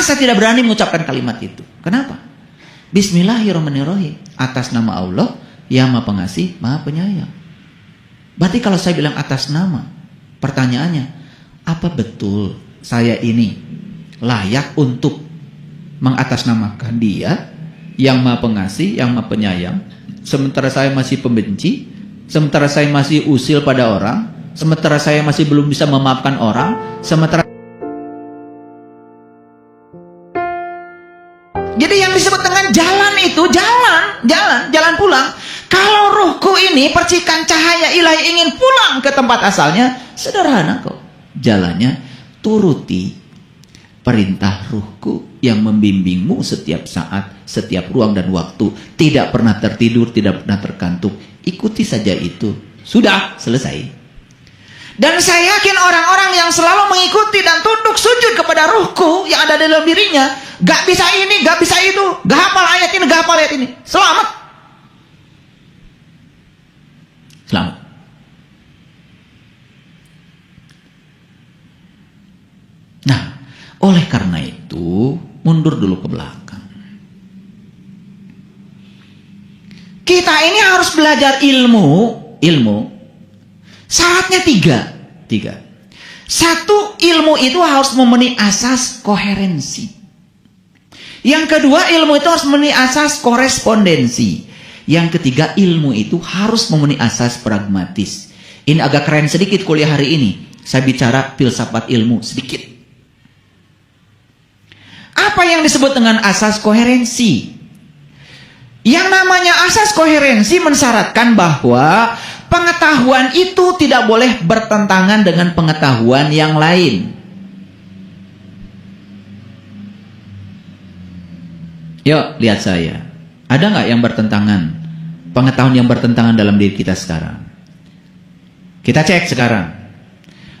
saya tidak berani mengucapkan kalimat itu. Kenapa? Bismillahirrahmanirrahim. Atas nama Allah yang Maha Pengasih, Maha Penyayang. Berarti kalau saya bilang atas nama, pertanyaannya, apa betul saya ini layak untuk mengatasnamakan Dia yang Maha Pengasih, yang Maha Penyayang, sementara saya masih pembenci, sementara saya masih usil pada orang, sementara saya masih belum bisa memaafkan orang, sementara. Jadi yang disebut dengan jalan itu jalan pulang. Kalau ruhku ini percikan cahaya ilahi ingin pulang ke tempat asalnya, sederhana kok. Jalannya turuti perintah ruhku yang membimbingmu setiap saat, setiap ruang dan waktu. Tidak pernah tertidur, tidak pernah terkantuk. Ikuti saja itu. Sudah, selesai. Dan saya yakin orang-orang yang selalu mengikuti dan tunduk sujud kepada ruhku yang ada dalam dirinya, gak bisa ini, gak bisa itu, gak hafal ayat ini, gak hafal ayat ini, selamat. Selamat. Nah, oleh karena itu, mundur dulu ke belakang. Kita ini harus belajar ilmu. Syaratnya tiga. Satu, ilmu itu harus memenuhi asas koherensi. Yang kedua, ilmu itu harus memenuhi asas korespondensi. Yang ketiga, ilmu itu harus memenuhi asas pragmatis. Ini agak keren sedikit kuliah hari ini. Saya bicara filsafat ilmu sedikit. Apa yang disebut dengan asas koherensi? Yang namanya asas koherensi mensyaratkan bahwa pengetahuan itu tidak boleh bertentangan dengan pengetahuan yang lain. Yuk, lihat saya. Ada nggak yang bertentangan? Pengetahuan yang bertentangan dalam diri kita sekarang. Kita cek sekarang.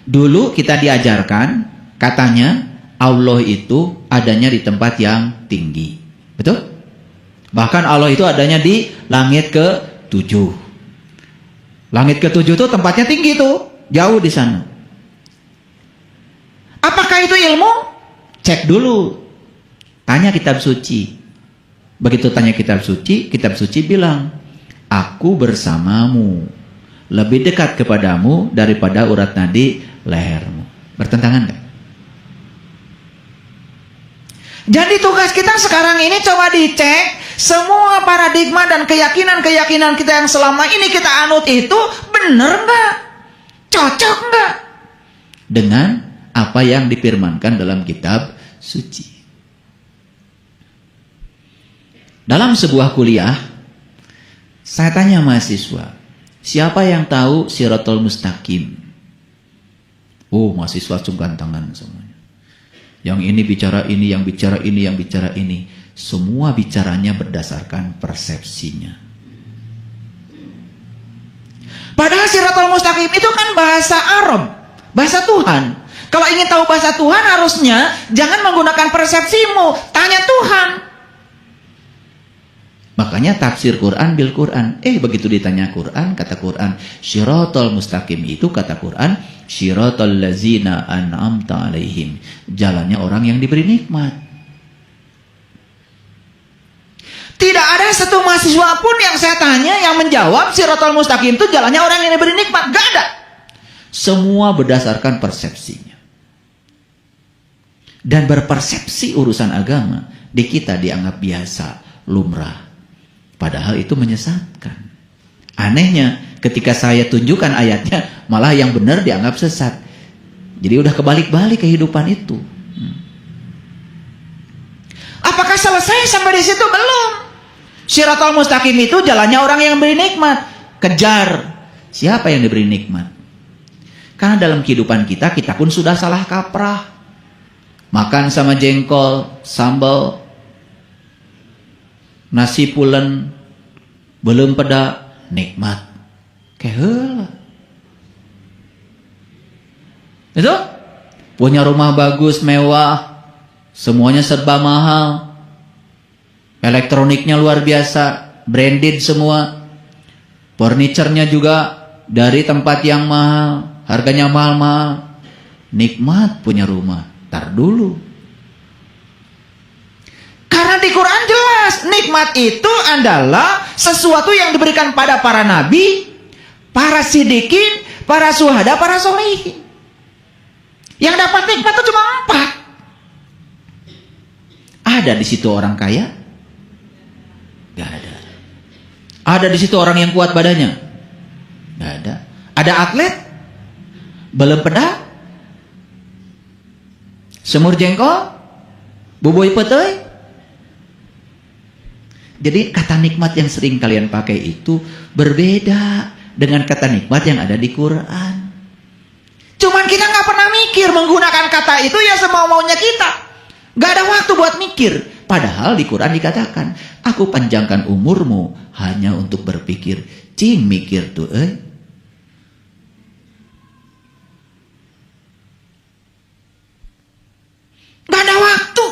Dulu kita diajarkan, katanya Allah itu adanya di tempat yang tinggi. Betul? Bahkan Allah itu adanya di langit ke-7. Langit ke-7 itu tempatnya tinggi tuh, jauh di sana. Apakah itu ilmu? Cek dulu. Tanya kitab suci. Begitu tanya kitab suci bilang, aku bersamamu, lebih dekat kepadamu daripada urat nadi lehermu. Bertentangan gak? Jadi tugas kita sekarang ini coba dicek semua paradigma dan keyakinan-keyakinan kita yang selama ini kita anut itu benar nggak? Cocok nggak? Dengan apa yang difirmankan dalam kitab suci. Dalam sebuah kuliah, saya tanya mahasiswa, siapa yang tahu Shirathul Mustaqim? Oh, mahasiswa sungkan tangan semuanya. Yang ini bicara ini, yang bicara ini, yang bicara ini. Semua bicaranya berdasarkan persepsinya. Padahal Shirathul Mustaqim itu kan bahasa Arab, bahasa Tuhan. Kalau ingin tahu bahasa Tuhan harusnya jangan menggunakan persepsimu, tanya Tuhan. Makanya tafsir Quran bil Quran. Begitu ditanya Quran, kata Quran, Shirathul Mustaqim itu kata Quran, Shirathul lazina an'amta alaihim. Jalannya orang yang diberi nikmat. Tidak ada satu mahasiswa pun yang saya tanya yang menjawab Shirathul Mustaqim itu jalannya orang yang diberi nikmat. Gak ada. Semua berdasarkan persepsinya. Dan berpersepsi urusan agama di kita dianggap biasa, lumrah. Padahal itu menyesatkan. Anehnya, ketika saya tunjukkan ayatnya, malah yang benar dianggap sesat. Jadi udah kebalik-balik kehidupan itu. Apakah selesai sampai di situ? Belum. Shirathul Mustaqim itu jalannya orang yang beri nikmat. Kejar. Siapa yang diberi nikmat? Karena dalam kehidupan kita, kita pun sudah salah kaprah. Makan sama jengkol, sambal, nasi pulen, belum peda, nikmat. Kehela. Itu? Punya rumah bagus, mewah, semuanya serba mahal. Elektroniknya luar biasa, branded semua. Furniturnya juga dari tempat yang mahal, harganya mahal-mahal. Nikmat punya rumah. Tar dulu. jelas nikmat itu adalah sesuatu yang diberikan pada para nabi, para siddiqin, para syuhada, para sholihin. Yang dapat nikmat itu cuma 4. Ada di situ orang kaya? Gak ada. Ada di situ orang yang kuat badannya? Gak ada. Ada atlet? Belum peda? Semur jengkol? Bubui petei? Jadi kata nikmat yang sering kalian pakai itu berbeda dengan kata nikmat yang ada di Quran. Cuman kita nggak pernah mikir menggunakan kata itu ya semau-maunya kita. Gak ada waktu buat mikir. Padahal di Quran dikatakan, aku panjangkan umurmu hanya untuk berpikir. Cing mikir tuh, Gak ada waktu.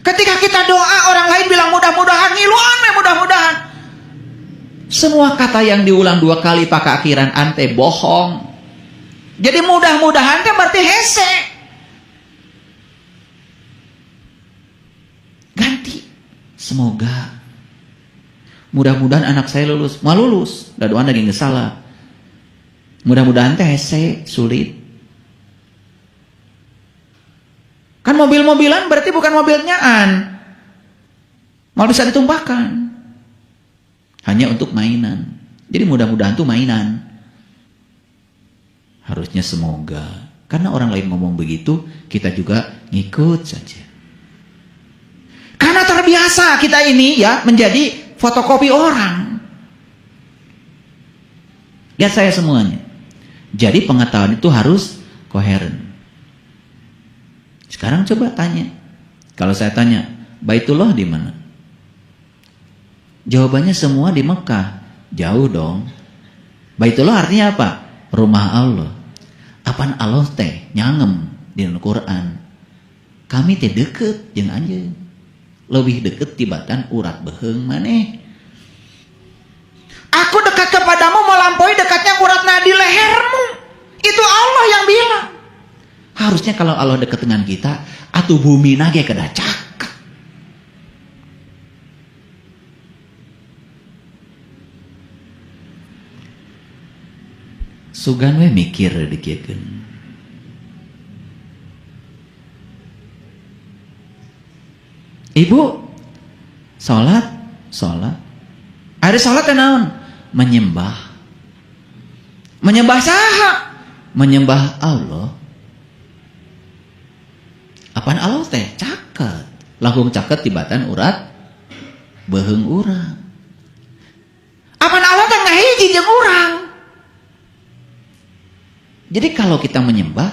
Ketika kita doa, orang lain bilang mudah-mudahan, ngiluan mudah-mudahan. Semua kata yang diulang 2 kali pakai akhiran ante bohong. Jadi mudah-mudahan kan berarti hese. Ganti. Semoga. Mudah-mudahan anak saya lulus. Mau lulus. Dan doa lagi nggak salah. Mudah-mudahan teh hese, sulit. Kan mobil-mobilan berarti bukan mobil nyaan. Mau bisa ditumpahkan. Hanya untuk mainan. Jadi mudah-mudahan tuh mainan. Harusnya semoga. Karena orang lain ngomong begitu, kita juga ngikut saja. Karena terbiasa kita ini ya menjadi fotokopi orang. Lihat saya semuanya. Jadi pengetahuan itu harus koheren. Sekarang coba tanya. Kalau saya tanya, Baitullah di mana? Jawabannya semua di Mekah. Jauh dong. Baitullah artinya apa? Rumah Allah. Apaan Allah teh nyangem di Al-Quran. Kami teh deket jeung anjeun. Lebih deket tibatan urat beheung maneh. Aku dekat kepadamu melampaui dekatnya urat nadi lehermu. Itu Allah yang bilang. Harusnya kalau Allah dekat dengan kita, atuh bumi nage kada cakep. Sugan we mikir dikiekeun. Ibu salat. Ada salat teh naon? Menyembah. Menyembah saha? Menyembah Allah. Apaan Allah teh? Caket. Langkung caket tibatan urat beheung urang. Apaan Allah teh ngahiji jeung urang. Jadi kalau kita menyembah,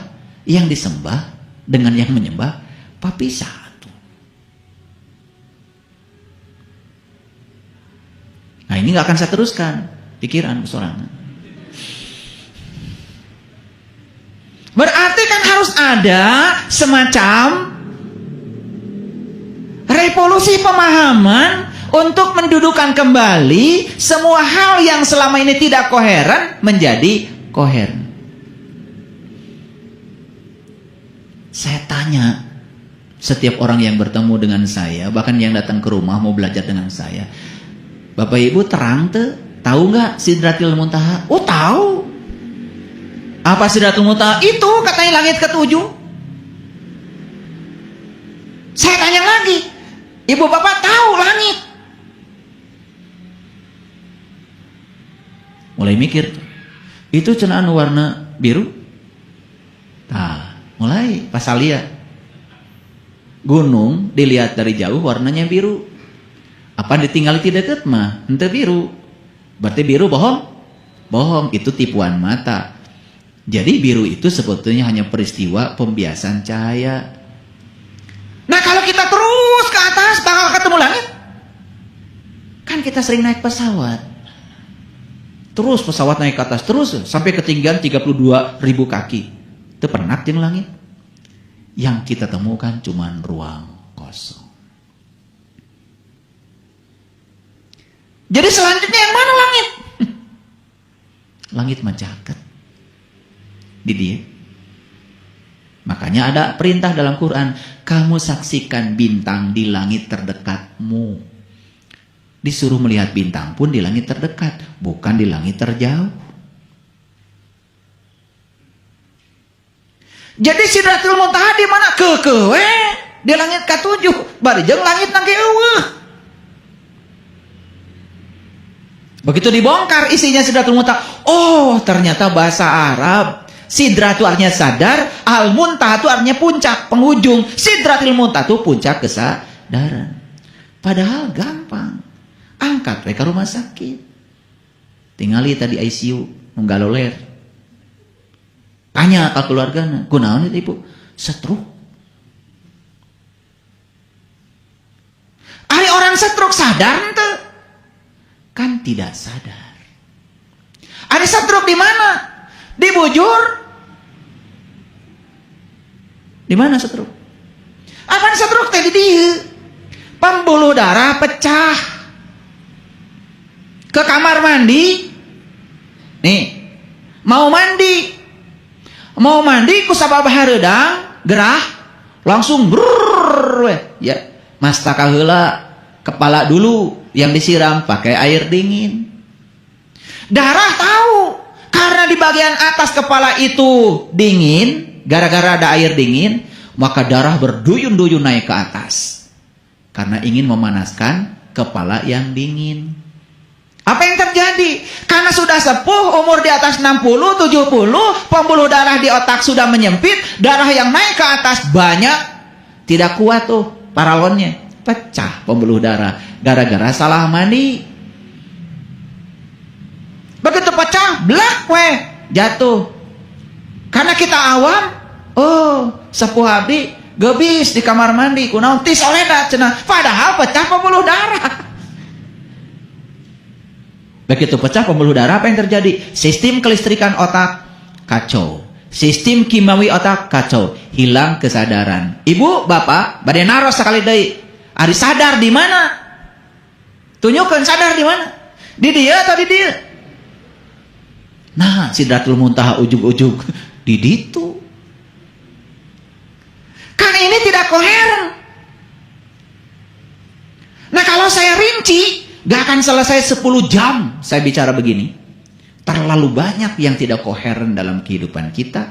yang disembah dengan yang menyembah papi satu. Nah ini gak akan saya teruskan pikiran sorangan. Berarti kan harus ada semacam revolusi pemahaman untuk mendudukan kembali semua hal yang selama ini tidak koheren menjadi koheren. Saya tanya setiap orang yang bertemu dengan saya, bahkan yang datang ke rumah mau belajar dengan saya, Bapak Ibu terang tuh, tahu nggak Sidratil Muntaha? Oh tahu. Apa Sidratil Muntaha? Itu katanya langit ke-7. Saya tanya lagi, Ibu Bapak tahu langit? Mulai mikir, itu cenaan warna biru. Nah. Mulai pas lihat gunung dilihat dari jauh warnanya biru. Apa ditinggali tidak deket mah ente biru. Berarti biru bohong? Bohong, itu tipuan mata. Jadi biru itu sebetulnya hanya peristiwa pembiasan cahaya. Nah kalau kita terus ke atas bakal ketemu langit. Kan kita sering naik pesawat. Terus pesawat naik ke atas terus sampai ketinggian 32.000 kaki. Itu pernah jeung langit. Yang kita temukan cuman ruang kosong. Jadi selanjutnya yang mana langit? Langit mah caket. Di dia. Makanya ada perintah dalam Quran, kamu saksikan bintang di langit terdekatmu. Disuruh melihat bintang pun di langit terdekat, bukan di langit terjauh. Jadi Sidratul Muntaha di mana? Kekewe di langit ke-7, barijeng langit nang eueuh. Begitu dibongkar isinya Sidratul Muntaha, oh ternyata bahasa Arab. Sidra itu artinya sadar, Al-Muntaha itu artinya puncak, penghujung. Sidratul Muntaha itu puncak kesadaran. Padahal gampang. Angkat ke rumah sakit. Tingali tadi ICU, nunggaloler. Tanya ke keluarganya, kunaon itu ibu? Stroke. Ari orang stroke sadar ente? Kan tidak sadar. Ari stroke di mana? Di bujur. Di mana stroke? Apa stroke teh di dieu? Pembuluh darah pecah. Ke kamar mandi. Nih, mau mandi. Mau mandi ku sababah hareudang, gerah, langsung brrrr, ya. Mastaka heula, kepala dulu yang disiram pakai air dingin. Darah tahu, karena di bagian atas kepala itu dingin, gara-gara ada air dingin, maka darah berduyun-duyun naik ke atas. Karena ingin memanaskan kepala yang dingin. Apa yang terjadi? Karena sudah sepuh, umur di atas 60, 70, pembuluh darah di otak sudah menyempit, darah yang naik ke atas banyak, tidak kuat tuh paralonnya, pecah pembuluh darah gara-gara salah mandi. Begitu pecah, blak weh, jatuh. Karena kita awam, oh sepuh abdi gebis di kamar mandi, kunaon tis olehna cenah, padahal pecah pembuluh darah. Begitu pecah pembuluh darah, apa yang terjadi? Sistem kelistrikan otak kacau, sistem kimia otak kacau, hilang kesadaran. Ibu, bapak, bade naros sekali deui. Ari sadar di mana? Tunjukkan sadar di mana? Di dia atau di dia? Nah, Sidratul Muntaha ujug-ujug di ditu. Kan ini tidak koheren. Nah, kalau saya rinci, gak akan selesai 10 jam saya bicara begini. Terlalu banyak yang tidak koheren dalam kehidupan kita,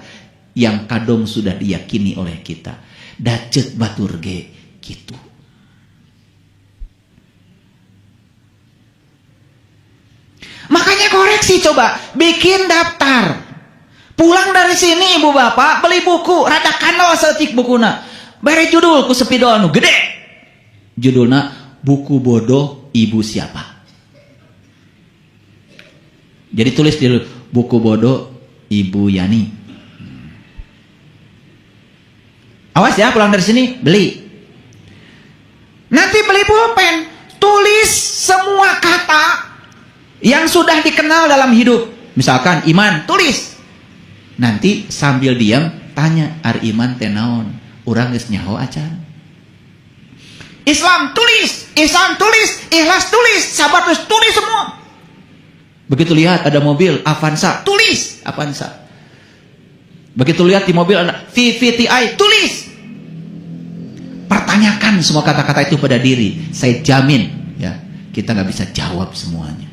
yang kadung sudah diyakini oleh kita. Dacet batur ge gitu. Makanya koreksi, coba bikin daftar. Pulang dari sini ibu bapak beli buku, rada kano setik bukuna. Beri judul ku sepidol nu gede. Judulnya buku bodoh ibu siapa. Jadi tulis dulu buku bodoh ibu Yani. Awas ya, pulang dari sini beli. Nanti beli pulpen, tulis semua kata yang sudah dikenal dalam hidup. Misalkan iman, tulis. Nanti sambil diam tanya, ar iman teh naon? Urang geus nyaho acan. Islam tulis, Islam tulis, ikhlas tulis, sabar tulis semua. Begitu lihat ada mobil Avanza, tulis Avanza. Begitu lihat di mobil ada VVTi, tulis. Pertanyakan semua kata-kata itu pada diri. Saya jamin, ya, kita nggak bisa jawab semuanya.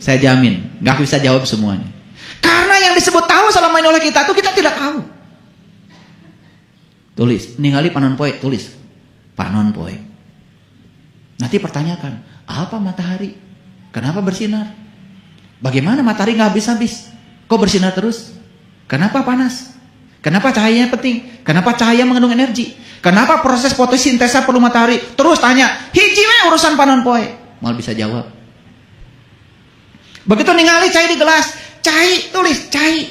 Saya jamin, nggak bisa jawab semuanya. Karena yang disebut tahu selama ini oleh kita itu kita tidak tahu. Tulis, ningali panon poe, tulis panon poe. Nanti pertanyakan, apa matahari? Kenapa bersinar? Bagaimana matahari nggak habis-habis? Kok bersinar terus? Kenapa panas? Kenapa cahayanya penting? Kenapa cahaya mengandung energi? Kenapa proses fotosintesa perlu matahari? Terus tanya, hiji we urusan panon poe. Mal bisa jawab. Begitu ningali cai di gelas, cai, tulis cai.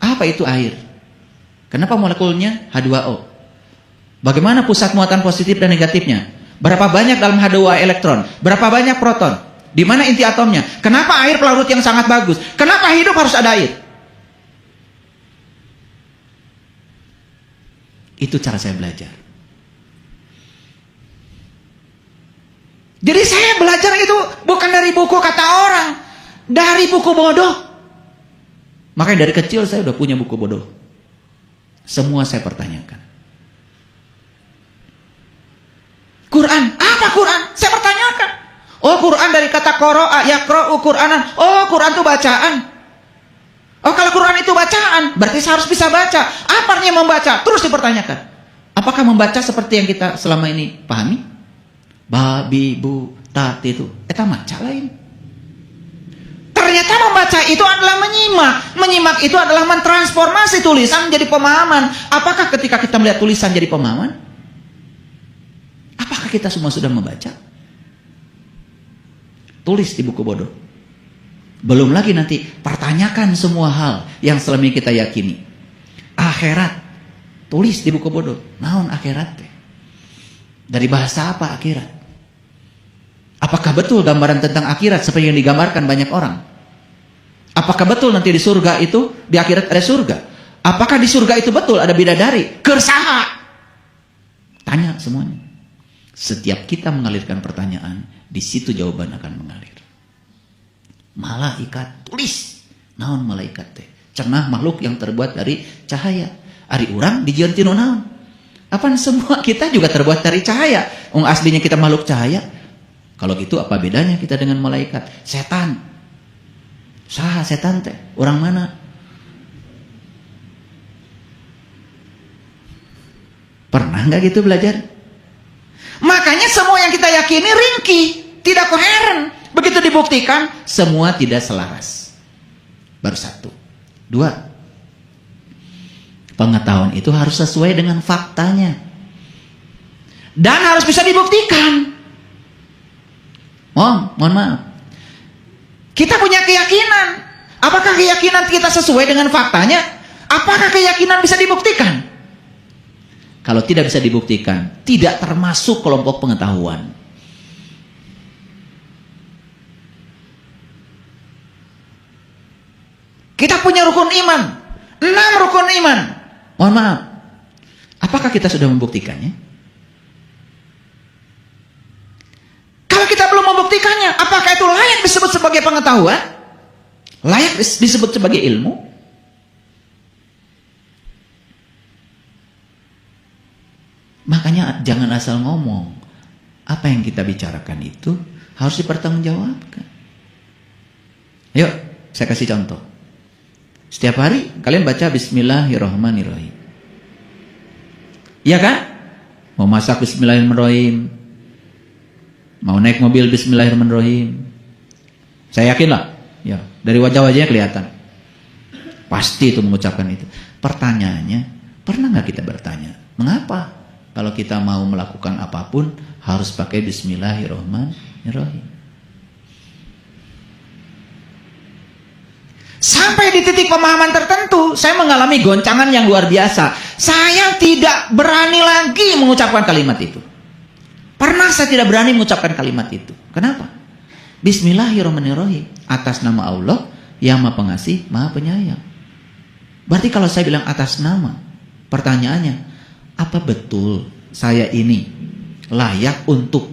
Apa itu air? Kenapa molekulnya H2O? Bagaimana pusat muatan positif dan negatifnya? Berapa banyak dalam H2O elektron? Berapa banyak proton? Di mana inti atomnya? Kenapa air pelarut yang sangat bagus? Kenapa hidup harus ada air? Itu cara saya belajar. Jadi saya belajar itu bukan dari buku kata orang, dari buku bodoh. Makanya dari kecil saya udah punya buku bodoh. Semua saya pertanyakan. Quran, apa Quran? Saya pertanyakan. Oh, Quran dari kata qara'a, yaqra'u Qur'anan. Oh, Quran itu bacaan. Oh, kalau Quran itu bacaan, berarti saya harus bisa baca. Apa artinya membaca? Terus dipertanyakan. Apakah membaca seperti yang kita selama ini pahami? Babi, bu, tati itu. Eta maca lain. Ternyata membaca itu adalah menyimak. Menyimak itu adalah mentransformasi tulisan menjadi pemahaman. Apakah ketika kita melihat tulisan jadi pemahaman? Apakah kita semua sudah membaca? Tulis di buku bodoh. Belum lagi nanti pertanyakan semua hal yang selama ini kita yakini. Akhirat. Tulis di buku bodoh. Naon akhirat teh? Dari bahasa apa akhirat? Apakah betul gambaran tentang akhirat seperti yang digambarkan banyak orang? Apakah betul nanti di surga itu, di akhirat ada surga? Apakah di surga itu betul ada bidadari? Kersaha? Tanya semuanya. Setiap kita mengalirkan pertanyaan, di situ jawaban akan mengalir. Malaikat, tulis. Naon malaikat teh? Cenah makhluk yang terbuat dari cahaya. Ari urang dijieun tinu naon? Apaan semua kita juga terbuat dari cahaya. Aslinya kita makhluk cahaya. Kalau gitu apa bedanya kita dengan malaikat? Setan. Saha setan teh? Orang mana? Pernah nggak gitu belajar? Makanya semua yang kita yakini ringkih, tidak koheren. Begitu dibuktikan, semua tidak selaras. Baru satu. Dua, pengetahuan itu harus sesuai dengan faktanya. Dan harus bisa dibuktikan. Mohon maaf. Kita punya keyakinan. Apakah keyakinan kita sesuai dengan faktanya? Apakah keyakinan bisa dibuktikan? Kalau tidak bisa dibuktikan, tidak termasuk kelompok pengetahuan. Kita punya rukun iman. 6 rukun iman. Mohon maaf. Apakah kita sudah membuktikannya? Kalau kita belum membuktikannya, apakah itu layak disebut sebagai pengetahuan? Layak disebut sebagai ilmu? Makanya jangan asal ngomong. Apa yang kita bicarakan itu harus dipertanggungjawabkan. Yuk, saya kasih contoh. Setiap hari kalian baca Bismillahirrahmanirrahim. Iya kan? Mau masak Bismillahirrahmanirrahim. Mau naik mobil Bismillahirrahmanirrahim. Saya yakin lah. Ya, dari wajah-wajahnya kelihatan. Pasti itu mengucapkan itu. Pertanyaannya, pernah nggak kita bertanya, mengapa kalau kita mau melakukan apapun harus pakai Bismillahirrahmanirrahim? Sampai di titik pemahaman tertentu, saya mengalami goncangan yang luar biasa. Saya tidak berani lagi mengucapkan kalimat itu. Pernah saya tidak berani mengucapkan kalimat itu. Kenapa? Bismillahirrahmanirrahim. Atas nama Allah yang Maha Pengasih, Maha Penyayang. Berarti kalau saya bilang atas nama, pertanyaannya, apa betul saya ini layak untuk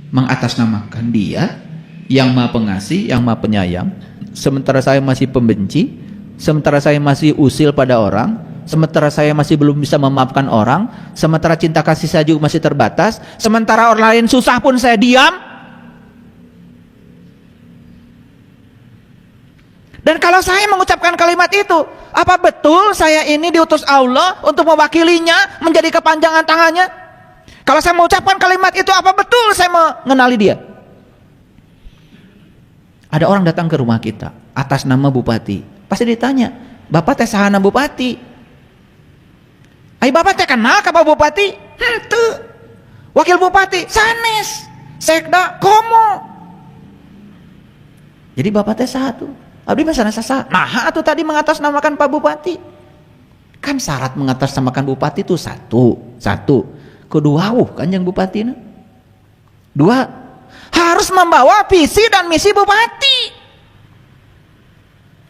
mengatasnamakan Dia yang Maha Pengasih, yang Maha Penyayang, sementara saya masih pembenci, sementara saya masih usil pada orang, sementara saya masih belum bisa memaafkan orang, sementara cinta kasih saya juga masih terbatas, sementara orang lain susah pun saya diam? Dan kalau saya mengucapkan kalimat itu, apa betul saya ini diutus Allah untuk mewakilinya, menjadi kepanjangan tangannya? Kalau saya mengucapkan kalimat itu, apa betul saya mengenali dia? Ada orang datang ke rumah kita atas nama bupati. Pasti ditanya, Bapak teh sahana bupati? Ai Bapak teh kenal ka Pak Bupati? Henteu. Wakil bupati sanes, sekda komo. Jadi Bapak teh satu. Abdi mah sanes sasa. Nah, atuh tadi mengatasnamakan Pak Bupati. Kan syarat mengatasnamakan bupati itu satu. Kedua, kanjeng bupati. Dua, harus membawa visi dan misi bupati.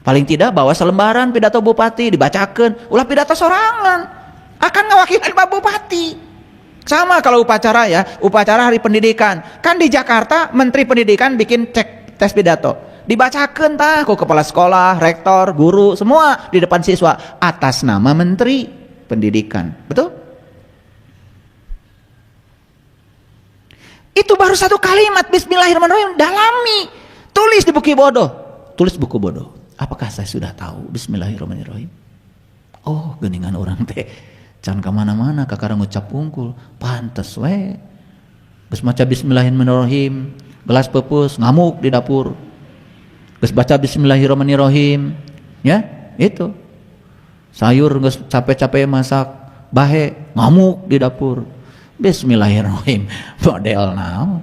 Paling tidak bawa selembaran pidato bupati dibacakan, ulah pidato sorangan. Akan ngewakilkan Pak Bupati. Sama kalau upacara ya, upacara hari pendidikan. Kan di Jakarta Menteri Pendidikan bikin cek tes pidato. Dibacakan tah ku kepala sekolah, rektor, guru, semua di depan siswa atas nama Menteri Pendidikan. Betul? Itu baru satu kalimat bismillahirrahmanirrahim, dalami. Tulis di buku bodoh. Tulis buku bodoh. Apakah saya sudah tahu bismillahirrahmanirrahim? Oh, geningan orang teh can kemana-mana kakara ngucap unggul. Pantes we. Geus maca bismillahirrahmanirrahim, gelas pepus ngamuk di dapur. Geus baca bismillahirrahmanirrahim, ya, itu. Sayur geus capek-capek masak, bahe ngamuk di dapur. Bismillahirrahmanirrahim. Model naon?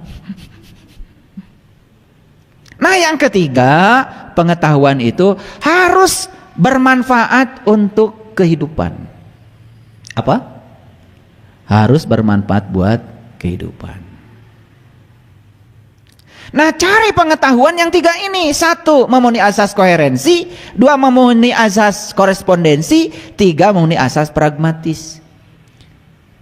Nah, yang ketiga, pengetahuan itu harus bermanfaat untuk kehidupan. Apa? Harus bermanfaat buat kehidupan. Nah, cari pengetahuan yang tiga ini. Satu, memenuhi asas koherensi. Dua, memenuhi asas korespondensi. Tiga, memenuhi asas pragmatis.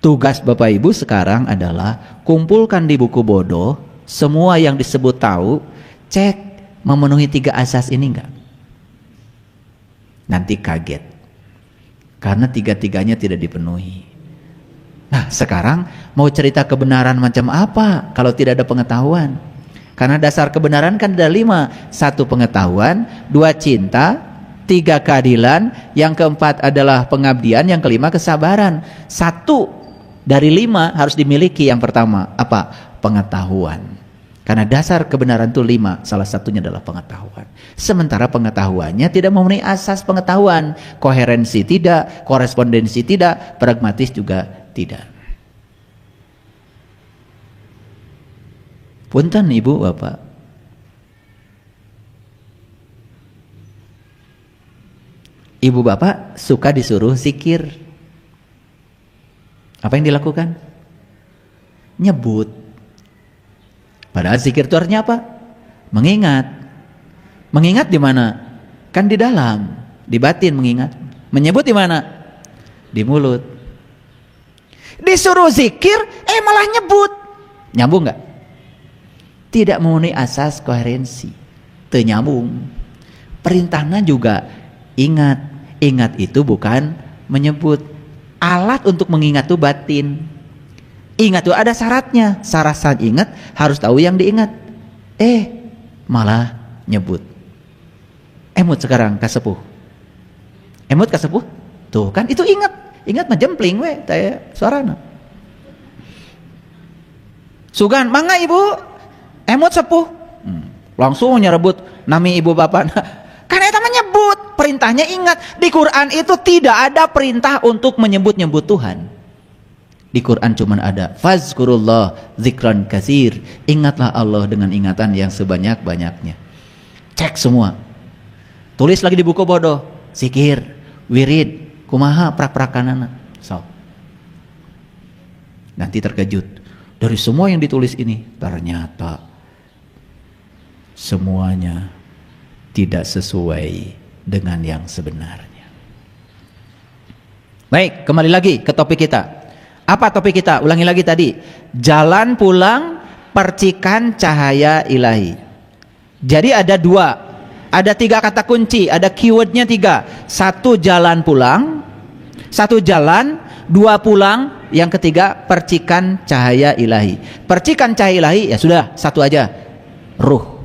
Tugas Bapak Ibu sekarang adalah kumpulkan di buku bodoh semua yang disebut tahu, cek memenuhi tiga asas ini enggak. Nanti kaget karena tiga-tiganya tidak dipenuhi. Nah, sekarang mau cerita kebenaran macam apa kalau tidak ada pengetahuan? Karena dasar kebenaran kan ada 5. 1 pengetahuan, 2 cinta, 3 keadilan, yang keempat adalah pengabdian, yang kelima kesabaran. 1 dari 5 harus dimiliki. Yang pertama apa? Pengetahuan. Karena dasar kebenaran itu 5, salah satunya adalah pengetahuan. Sementara pengetahuannya tidak memenuhi asas pengetahuan. Koherensi tidak, korespondensi tidak, pragmatis juga tidak. Punten Ibu Bapak. Ibu Bapak suka disuruh zikir. Apa yang dilakukan? Nyebut. Padahal zikir itu artinya apa? Mengingat. Mengingat di mana? Kan di dalam, di batin mengingat. Menyebut di mana? Di mulut. Disuruh zikir, malah nyebut. Nyambung nggak? Tidak memenuhi asas koherensi. Teu nyambung. Perintahnya juga ingat. Ingat itu bukan menyebut. Alat untuk mengingat itu batin. Ingat itu ada syaratnya. Syarat ingat harus tahu yang diingat. Malah nyebut. Emut sekarang kasepuh. Emut kasepuh. Tuh kan itu ingat. Ingat mah jempling we taya suarana. Sugan, mangga Ibu. Emut sepuh. Langsung nyerebut nami ibu bapak. Karena itu menyebut. Perintahnya ingat. Di Quran itu tidak ada perintah untuk menyebut-nyebut Tuhan. Di Quran cuma ada fazkurullah zikran katsir. Ingatlah Allah dengan ingatan yang sebanyak-banyaknya. Cek semua. Tulis lagi di buku bodoh. Zikir, wirid, kumaha prak-prakanana. So. Nanti terkejut. Dari semua yang ditulis ini ternyata semuanya tidak sesuai dengan yang sebenarnya. Baik, kembali lagi ke topik kita. Apa topik kita? Ulangi lagi tadi. Jalan pulang percikan cahaya ilahi. Jadi ada 2. Ada 3 kata kunci. Ada keywordnya 3. 1 jalan pulang. 1 jalan. 2 pulang. Yang ketiga percikan cahaya ilahi. Percikan cahaya ilahi ya sudah 1 aja. Ruh.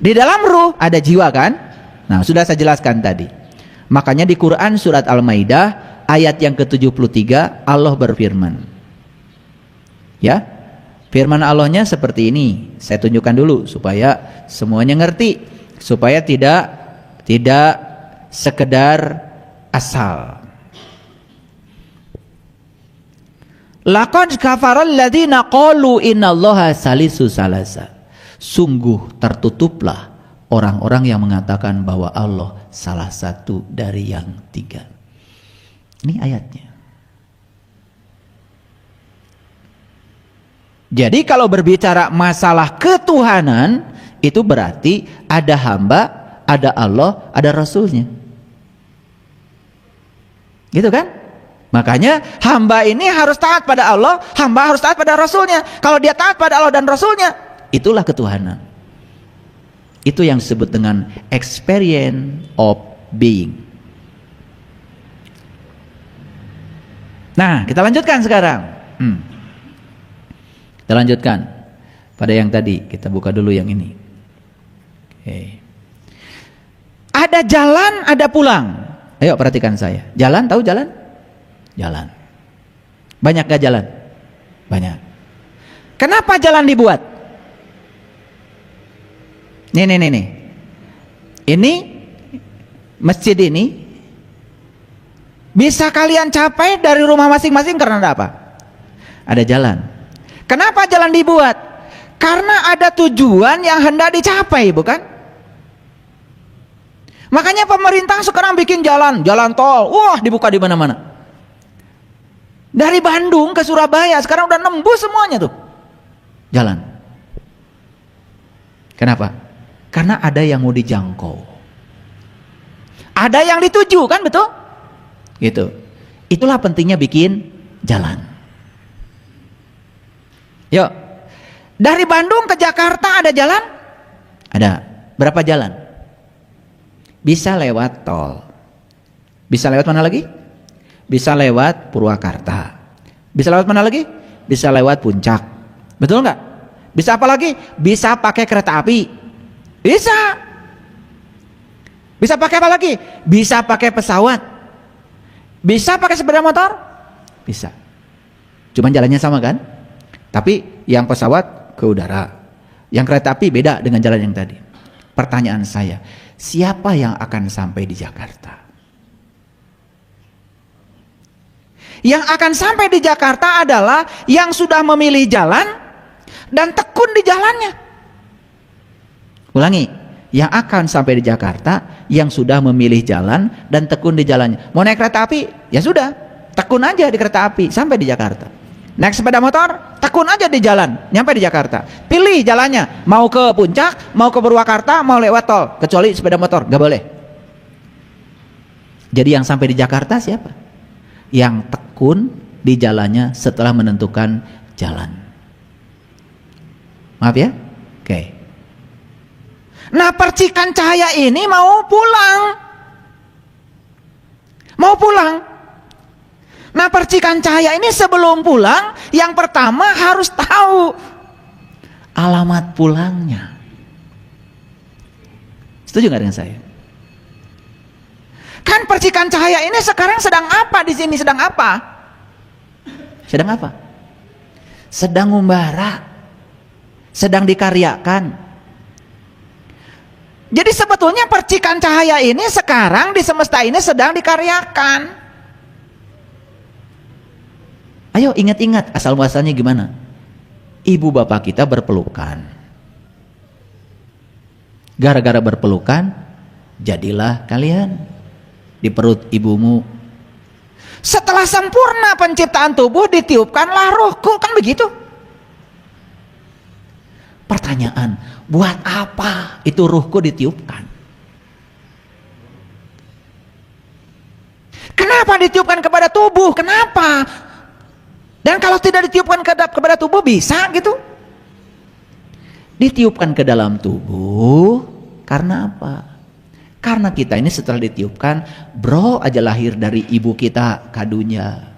Di dalam ruh ada jiwa kan? Nah sudah saya jelaskan tadi. Makanya di Quran surat Al-Maidah ayat yang ke-73 Allah berfirman. Ya. Firman Allahnya seperti ini. Saya tunjukkan dulu supaya semuanya ngerti, supaya tidak sekedar asal. Laqad kafaral ladzina qalu innallaha salisu salasa. Sungguh tertutuplah orang-orang yang mengatakan bahwa Allah salah satu dari yang 3. Ini ayatnya. Jadi kalau berbicara masalah ketuhanan, itu berarti ada hamba, ada Allah, ada Rasulnya. Gitu kan? Makanya hamba ini harus taat pada Allah, hamba harus taat pada Rasulnya. Kalau dia taat pada Allah dan Rasulnya, itulah ketuhanan. Itu yang disebut dengan experience of being. Nah, kita lanjutkan sekarang. Kita lanjutkan pada yang tadi. Kita buka dulu yang ini. Oke. Ada jalan, ada pulang. Ayo perhatikan saya. Jalan, tahu jalan? Jalan. Banyak gak jalan? Banyak. Kenapa jalan dibuat? Nih. Ini masjid ini bisa kalian capai dari rumah masing-masing karena ada apa? Ada jalan. Kenapa jalan dibuat? Karena ada tujuan yang hendak dicapai, bukan? Makanya pemerintah sekarang bikin jalan tol. Wah, dibuka di mana-mana. Dari Bandung ke Surabaya sekarang udah nembus semuanya tuh. Jalan. Kenapa? Karena ada yang mau dijangkau. Ada yang dituju, kan betul? Gitu. Itulah pentingnya bikin jalan. Yuk. Dari Bandung ke Jakarta ada jalan? Ada. Berapa jalan? Bisa lewat tol. Bisa lewat mana lagi? Bisa lewat Purwakarta. Bisa lewat mana lagi? Bisa lewat Puncak. Betul nggak? Bisa apa lagi? Bisa pakai kereta api. Bisa. Bisa pakai apa lagi? Bisa pakai pesawat. Bisa pakai sepeda motor? Bisa. Cuman jalannya sama kan? Tapi yang pesawat ke udara, yang kereta api beda dengan jalan yang tadi. Pertanyaan saya, siapa yang akan sampai di Jakarta? Yang akan sampai di Jakarta adalah yang sudah memilih jalan dan tekun di jalannya. Ulangi, yang akan sampai di Jakarta yang sudah memilih jalan dan tekun di jalannya. Mau naik kereta api? Ya sudah, tekun aja di kereta api sampai di Jakarta. Naik sepeda motor, tekun aja di jalan nyampe di Jakarta. Pilih jalannya, mau ke Puncak, mau ke Purwakarta, mau lewat tol. Kecuali sepeda motor, gak boleh. Jadi yang sampai di Jakarta siapa? Yang tekun di jalannya setelah menentukan jalan. Maaf ya? Oke. Nah, percikan cahaya ini mau pulang. Mau pulang. Nah, percikan cahaya ini sebelum pulang, yang pertama harus tahu alamat pulangnya. Setuju nggak dengan saya? Kan percikan cahaya ini sekarang sedang apa di sini? Sedang apa? Sedang apa? Sedang membara. Sedang dikaryakan. Jadi sebetulnya percikan cahaya ini sekarang di semesta ini sedang dikaryakan. Ayo ingat-ingat asal muasalnya gimana? Ibu bapak kita berpelukan. Gara-gara berpelukan, jadilah kalian di perut ibumu. Setelah sempurna penciptaan tubuh, ditiupkanlah ruhku, kan begitu? Pertanyaan, buat apa itu ruhku ditiupkan? Kenapa ditiupkan kepada tubuh? Kenapa? Dan kalau tidak ditiupkan kepada tubuh bisa gitu? Ditiupkan ke dalam tubuh karena apa? Karena kita ini setelah ditiupkan, bro aja lahir dari ibu kita kadunya.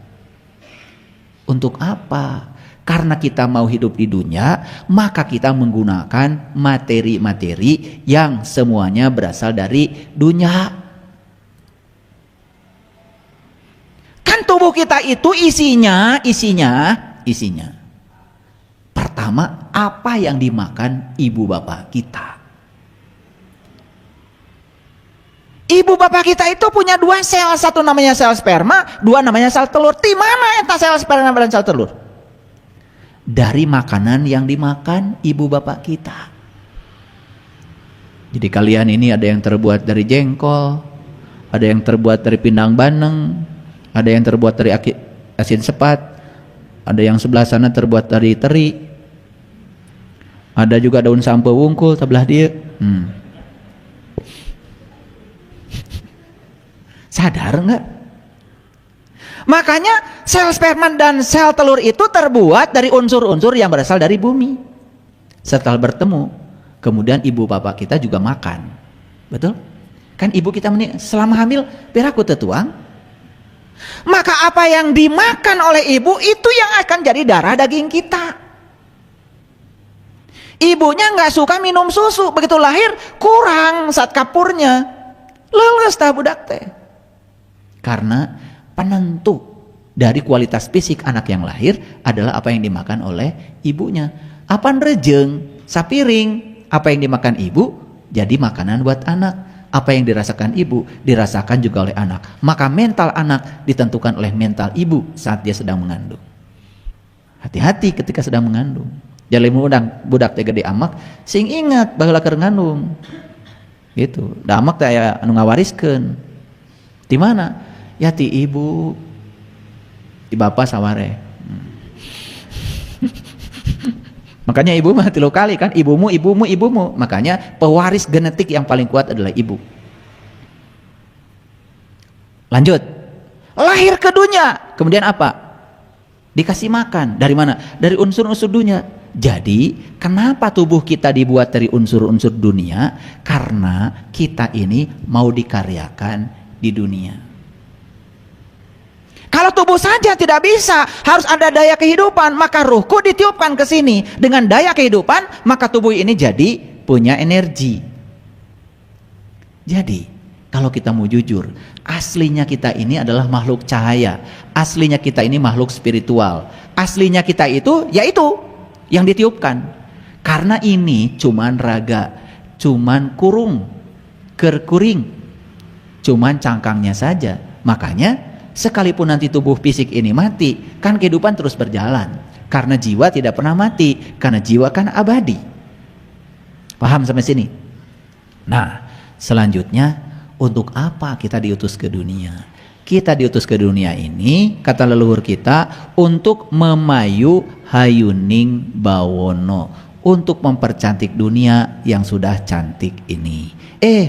Untuk apa? Karena kita mau hidup di dunia, maka kita menggunakan materi-materi yang semuanya berasal dari dunia. Kan tubuh kita itu isinya. Pertama, apa yang dimakan ibu bapak kita. Ibu bapak kita itu punya dua sel, satu namanya sel sperma, dua namanya sel telur. Di mana eta sel sperma dan sel telur? Dari makanan yang dimakan ibu bapak kita. Jadi kalian ini ada yang terbuat dari jengkol, ada yang terbuat dari pindang bandeng, ada yang terbuat dari asin sepat, ada yang sebelah sana terbuat dari teri, ada juga daun sampe wungkul sebelah dia. Sadar enggak? Makanya sel sperma dan sel telur itu terbuat dari unsur-unsur yang berasal dari bumi. Setelah bertemu, kemudian ibu bapak kita juga makan. Betul? Kan ibu kita selama hamil peraku tetuang. Maka apa yang dimakan oleh ibu itu yang akan jadi darah daging kita. Ibunya nggak suka minum susu, begitu lahir kurang zat kapurnya, leles tah budak teh. Karena penentu dari kualitas fisik anak yang lahir adalah apa yang dimakan oleh ibunya. Apan rejeng, sapiring, apa yang dimakan ibu jadi makanan buat anak. Apa yang dirasakan ibu dirasakan juga oleh anak. Maka mental anak ditentukan oleh mental ibu saat dia sedang mengandung. Hati-hati ketika sedang mengandung. Jadi budak teh gede amak sing ingat baheula keur ngandung. Gitu. Da amak teh aya anu ngawariskeun. Di mana? Ya ti ibu. Di bapak saware. Makanya ibu mah 3 kali kan, ibumu. Makanya pewaris genetik yang paling kuat adalah ibu. Lanjut. Lahir ke dunia. Kemudian apa? Dikasih makan. Dari mana? Dari unsur-unsur dunia. Jadi, kenapa tubuh kita dibuat dari unsur-unsur dunia? Karena kita ini mau dikaryakan di dunia. Kalau tubuh saja tidak bisa, harus ada daya kehidupan, maka ruhku ditiupkan ke sini. Dengan daya kehidupan, maka tubuh ini jadi punya energi. Jadi, kalau kita mau jujur, aslinya kita ini adalah makhluk cahaya. Aslinya kita ini makhluk spiritual. Aslinya kita itu, yaitu yang ditiupkan. Karena ini cuman raga, cuman kurung, kerkuring, cuman cangkangnya saja. Makanya, sekalipun nanti tubuh fisik ini mati, kan kehidupan terus berjalan. Karena jiwa tidak pernah mati, karena jiwa kan abadi. Paham sampai sini? Nah, selanjutnya, untuk apa kita diutus ke dunia? Kita diutus ke dunia ini, kata leluhur kita, untuk memayu hayuning bawono, untuk mempercantik dunia yang sudah cantik ini.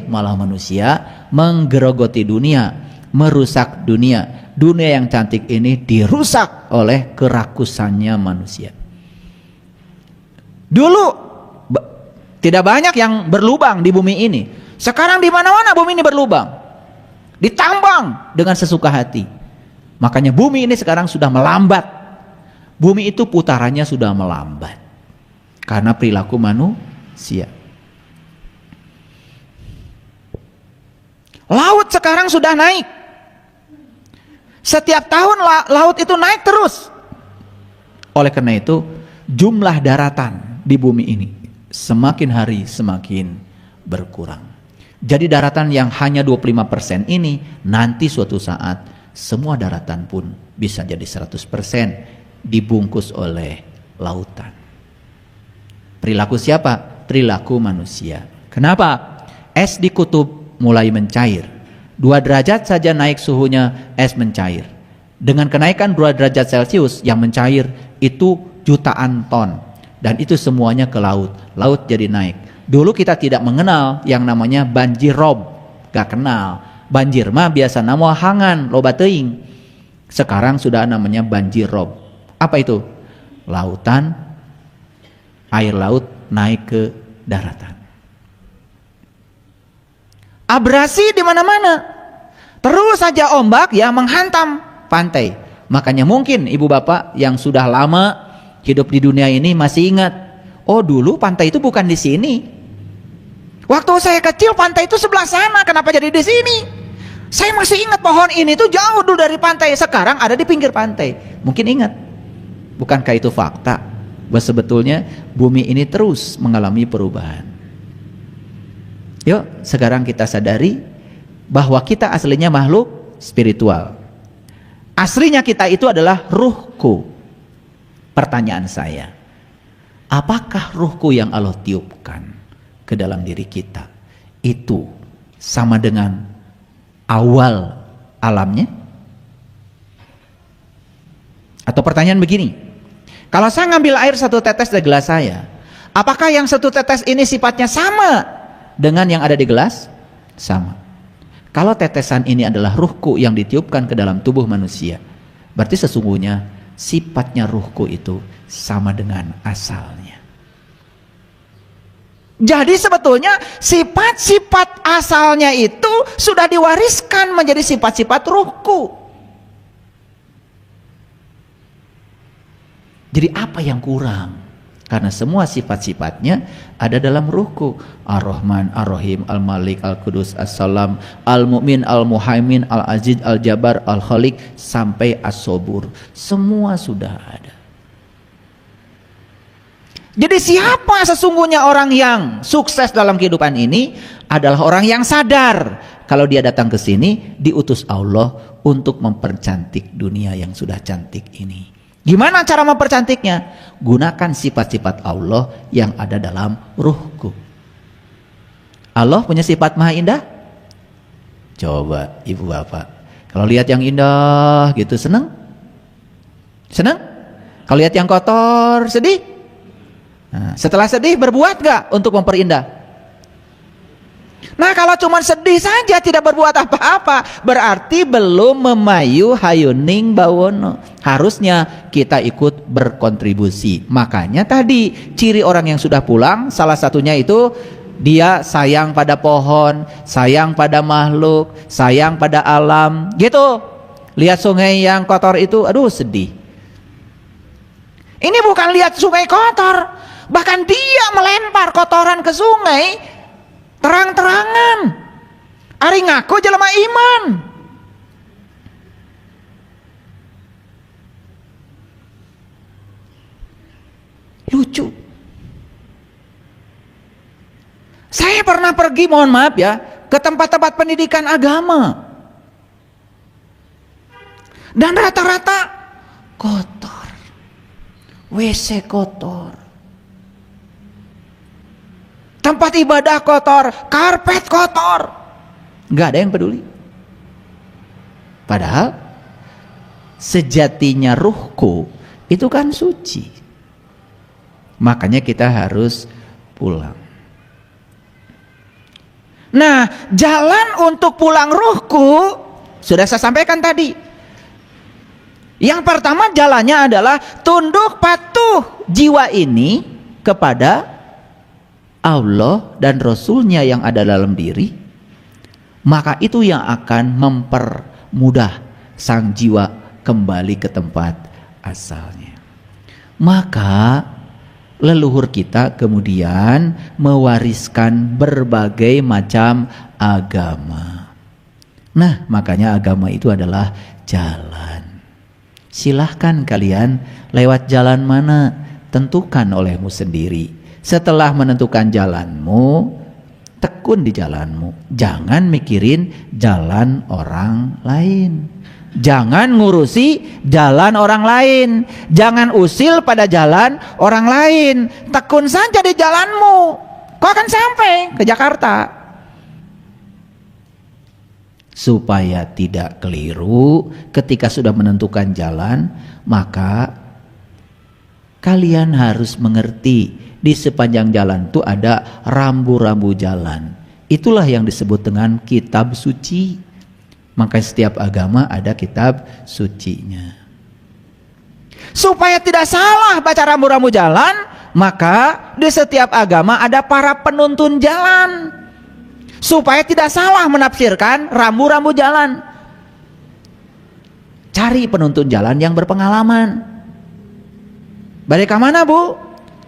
Malah manusia menggerogoti dunia, merusak dunia. Dunia yang cantik ini dirusak oleh kerakusannya manusia. Dulu tidak banyak yang berlubang di bumi ini. Sekarang di mana-mana bumi ini berlubang, ditambang dengan sesuka hati. Makanya bumi ini sekarang sudah melambat. Bumi itu putarannya sudah melambat karena perilaku manusia. Laut sekarang sudah naik. Setiap tahun laut itu naik terus. Oleh karena itu, jumlah daratan di bumi ini semakin hari semakin berkurang. Jadi daratan yang hanya 25% ini, nanti suatu saat semua daratan pun bisa jadi 100% dibungkus oleh lautan. Perilaku siapa? Perilaku manusia. Kenapa? Es di kutub mulai mencair. 2 derajat saja naik suhunya, es mencair. Dengan kenaikan 2 derajat Celcius, yang mencair itu jutaan ton. Dan itu semuanya ke laut. Laut jadi naik. Dulu kita tidak mengenal yang namanya banjir rob. Gak kenal. Banjir mah biasa nama hangan, loba teuing. Sekarang sudah namanya banjir rob. Apa itu? Lautan, air laut naik ke daratan. Abrasi di mana-mana. Terus saja ombak yang menghantam pantai. Makanya mungkin ibu bapak yang sudah lama hidup di dunia ini masih ingat, oh dulu pantai itu bukan di sini. Waktu saya kecil pantai itu sebelah sana, kenapa jadi di sini? Saya masih ingat pohon ini tuh jauh dulu dari pantai, sekarang ada di pinggir pantai. Mungkin ingat. Bukankah itu fakta bahwa sebetulnya bumi ini terus mengalami perubahan? Yuk, sekarang kita sadari bahwa kita aslinya makhluk spiritual. Aslinya kita itu adalah ruhku. Pertanyaan saya, apakah ruhku yang Allah tiupkan ke dalam diri kita itu sama dengan awal alamnya? Atau pertanyaan begini, kalau saya ngambil air 1 tetes dari gelas saya, apakah yang 1 tetes ini sifatnya sama dengan yang ada di gelas? Sama. Kalau tetesan ini adalah ruhku yang ditiupkan ke dalam tubuh manusia, berarti sesungguhnya sifatnya ruhku itu sama dengan asalnya. Jadi sebetulnya sifat-sifat asalnya itu sudah diwariskan menjadi sifat-sifat ruhku. Jadi apa yang kurang? Karena semua sifat-sifatnya ada dalam ruhku. Ar-Rahman, Ar-Rahim, Al-Malik, Al-Qudus, As-Salam, Al-Mu'min, Al-Muhaimin, Al-Aziz, Al-Jabbar, Al-Khaliq sampai As-Sobur. Semua sudah ada. Jadi siapa sesungguhnya orang yang sukses dalam kehidupan ini? Adalah orang yang sadar kalau dia datang ke sini diutus Allah untuk mempercantik dunia yang sudah cantik ini. Gimana cara mempercantiknya? Gunakan sifat-sifat Allah yang ada dalam ruhku. Allah punya sifat maha indah? Coba ibu bapak, kalau lihat yang indah gitu senang? Senang? Kalau lihat yang kotor sedih? Nah, setelah sedih berbuat gak untuk memperindah? Nah kalau cuma sedih saja tidak berbuat apa-apa, berarti belum memayu hayuning bawono. Harusnya kita ikut berkontribusi. Makanya tadi ciri orang yang sudah pulang salah satunya itu dia sayang pada pohon, sayang pada makhluk, sayang pada alam gitu. Lihat sungai yang kotor itu, aduh sedih. Ini bukan lihat sungai kotor, bahkan dia melempar kotoran ke sungai terang-terangan. Ari ngaku jelema iman. Lucu. Saya pernah pergi, mohon maaf ya, ke tempat-tempat pendidikan agama. Dan rata-rata kotor. WC kotor. Tempat ibadah kotor, karpet kotor. Nggak ada yang peduli. Padahal sejatinya ruhku itu kan suci. Makanya kita harus pulang. Nah, jalan untuk pulang ruhku sudah saya sampaikan tadi. Yang pertama jalannya adalah tunduk patuh jiwa ini kepada Allah dan Rasulnya yang ada dalam diri. Maka itu yang akan mempermudah sang jiwa kembali ke tempat asalnya. Maka leluhur kita kemudian mewariskan berbagai macam agama. Nah, makanya agama itu adalah jalan. Silahkan kalian lewat jalan mana, tentukan olehmu sendiri. Setelah menentukan jalanmu, tekun di jalanmu. Jangan mikirin jalan orang lain. Jangan ngurusi jalan orang lain. Jangan usil pada jalan orang lain. Tekun saja di jalanmu. Kau akan sampai ke Jakarta. Supaya tidak keliru ketika sudah menentukan jalan, maka kalian harus mengerti di sepanjang jalan itu ada rambu-rambu jalan. Itulah yang disebut dengan kitab suci. Maka setiap agama ada kitab sucinya. Supaya tidak salah baca rambu-rambu jalan, maka di setiap agama ada para penuntun jalan. Supaya tidak salah menafsirkan rambu-rambu jalan. Cari penuntun jalan yang berpengalaman. Balik ke mana, Bu?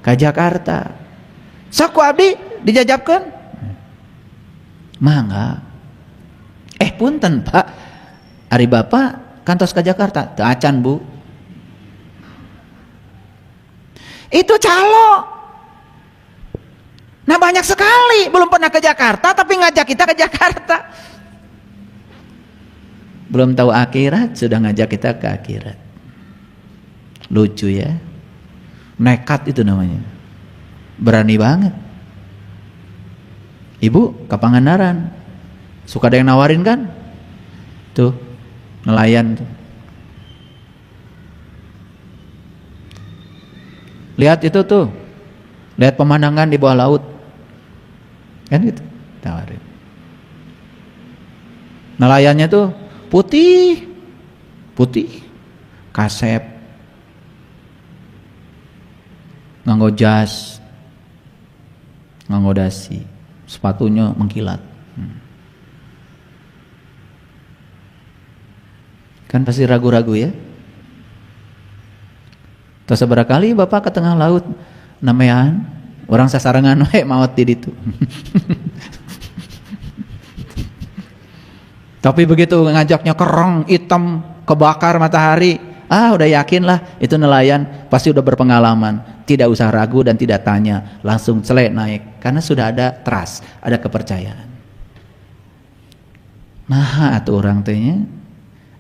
Ke Jakarta. Sok abdi dijajabkeun. Mangga. Punten Pak, ari Bapak kantos ke Jakarta? Teu acan, Bu. Itu calo. Nah banyak sekali belum pernah ke Jakarta tapi ngajak kita ke Jakarta. Belum tahu akhirat sudah ngajak kita ke akhirat. Lucu ya. Nekat itu namanya. Berani banget. Ibu ke Pangandaran. Suka ada yang nawarin kan? Tuh, nelayan tuh. Lihat itu tuh. Lihat pemandangan di bawah laut. Kan gitu, tawarin. Nelayannya tuh putih. Putih. Kasep. Nganggo jas. ngangodasi, sepatunya mengkilat. Kan pasti ragu-ragu ya. Terus seberapa kali Bapak ke tengah laut namean orang sasarangan we maot di ditu. Tapi begitu ngajaknya kerong hitam kebakar matahari, udah yakin lah itu nelayan pasti udah berpengalaman, tidak usah ragu dan tidak tanya, langsung celek naik karena sudah ada trust, ada kepercayaan. Nah atuh orang tehnya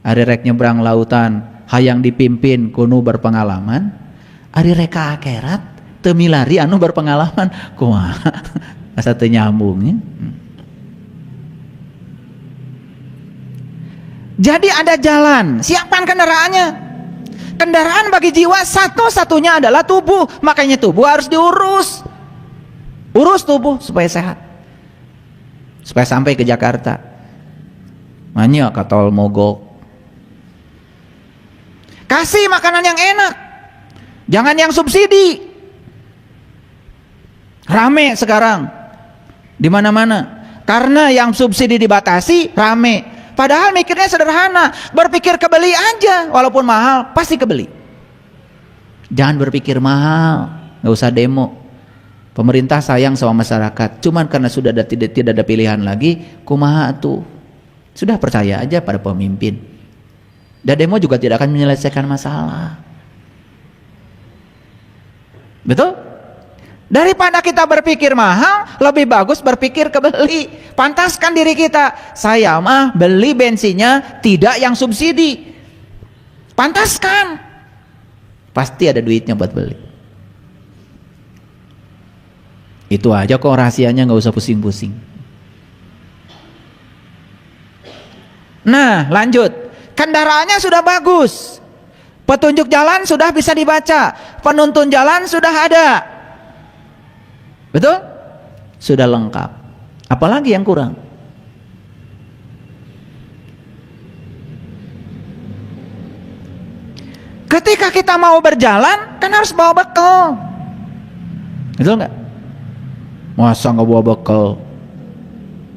ari rek nyebrang lautan hayang dipimpin kuno berpengalaman, ari rek ka akhirat teu milari anu berpengalaman kumaha asa teu nyambung ya. Jadi ada jalan, siapkan kendaraannya. Kendaraan bagi jiwa satu-satunya adalah tubuh, makanya tubuh harus diurus. Urus tubuh supaya sehat, supaya sampai ke Jakarta. Makanya ke tol mogok. Kasih makanan yang enak, jangan yang subsidi. Rame sekarang di mana-mana karena yang subsidi dibatasi, rame. Padahal mikirnya sederhana, berpikir kebeli aja, walaupun mahal pasti kebeli. Jangan berpikir mahal, nggak usah demo. Pemerintah sayang sama masyarakat, cuman karena sudah tidak ada pilihan lagi, kumaha tuh. Sudah percaya aja pada pemimpin. Dan demo juga tidak akan menyelesaikan masalah. Betul? Daripada kita berpikir mahal, lebih bagus berpikir kebeli. Pantaskan diri kita, saya mah beli bensinnya tidak yang subsidi. Pantaskan, pasti ada duitnya buat beli. Itu aja kok rahasianya, nggak usah pusing-pusing. Nah lanjut, kendaraannya sudah bagus, petunjuk jalan sudah bisa dibaca, penuntun jalan sudah ada. Betul? Sudah lengkap. Apalagi yang kurang? Ketika kita mau berjalan, kan harus bawa bekal. Betul nggak? Masa nggak bawa bekal?